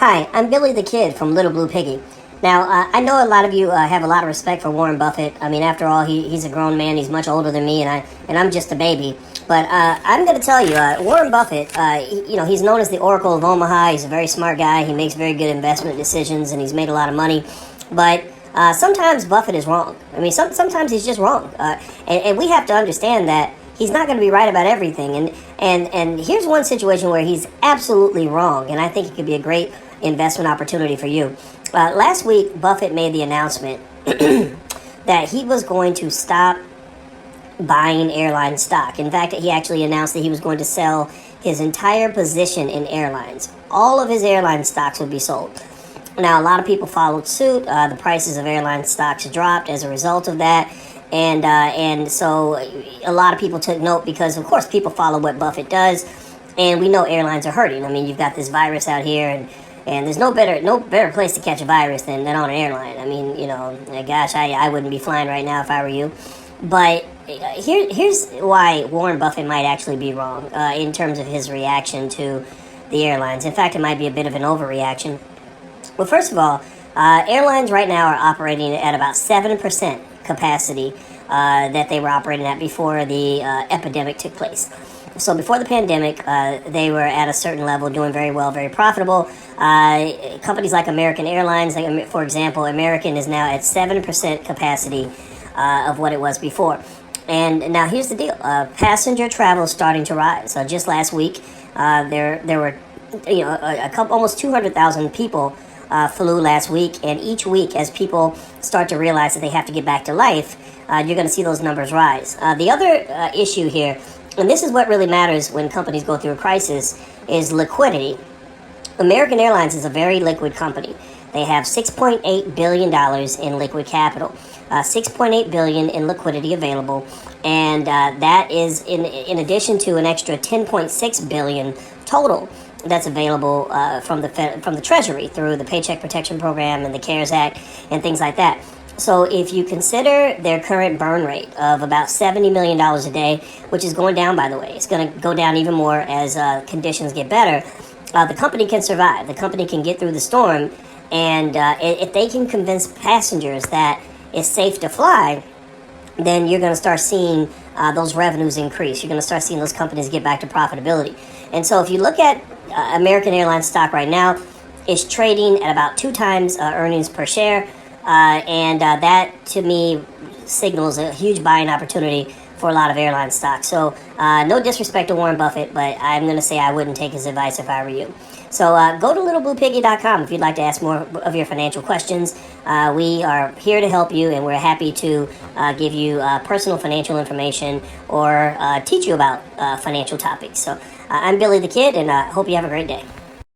Hi, I'm Billy the Kid from Little Blue Piggy. Now, I know a lot of you have a lot of respect for Warren Buffett. I mean, after all, he's a grown man. He's much older than me, and I'm just a baby. But I'm going to tell you, Warren Buffett, he's known as the Oracle of Omaha. He's a very smart guy. He makes very good investment decisions, and he's made a lot of money. But sometimes Buffett is wrong. I mean, sometimes he's just wrong. And we have to understand that he's not going to be right about everything. And here's one situation where he's absolutely wrong, and I think it could be a great investment opportunity for you. Last week, Buffett made the announcement that he was going to stop buying airline stock. In fact, he actually announced that he was going to sell his entire position in airlines. All of his airline stocks would be sold. Now, a lot of people followed suit. The prices of airline stocks dropped as a result of that. And so a lot of people took note because, of course, people follow what Buffett does. And we know airlines are hurting. I mean, you've got this virus out here, and there's no better place to catch a virus than on an airline. I mean, gosh, I wouldn't be flying right now if I were you. But here's why Warren Buffett might actually be wrong in terms of his reaction to the airlines. In fact, it might be a bit of an overreaction. Well, first of all, airlines right now are operating at about 7% capacity that they were operating at before the epidemic took place. So before the pandemic, they were at a certain level, doing very well, very profitable. Companies like American Airlines, for example, American is now at 7% capacity of what it was before. And now here's the deal: passenger travel is starting to rise. So just last week, there were almost 200,000 people flew last week, and each week, as people start to realize that they have to get back to life, you're going to see those numbers rise. The other issue here, and this is what really matters when companies go through a crisis, is liquidity. American Airlines is a very liquid company. They have $6.8 billion in liquid capital, $6.8 billion in liquidity available, and that is in addition to an extra $10.6 billion total that's available from the Treasury through the Paycheck Protection Program and the CARES Act and things like that. So if you consider their current burn rate of about $70 million a day, which is going down, by the way, it's going to go down even more as conditions get better, the company can survive. The company can get through the storm, and if they can convince passengers that it's safe to fly, then you're going to start seeing those revenues increase. You're going to start seeing those companies get back to profitability. And so if you look at American Airlines stock right now, it's trading at about 2 times earnings per share. And that, to me, signals a huge buying opportunity for a lot of airline stocks. So no disrespect to Warren Buffett, but I'm going to say I wouldn't take his advice if I were you. So go to littlebluepiggy.com if you'd like to ask more of your financial questions. We are here to help you, and we're happy to give you personal financial information or teach you about financial topics. So I'm Billy the Kid, and hope you have a great day.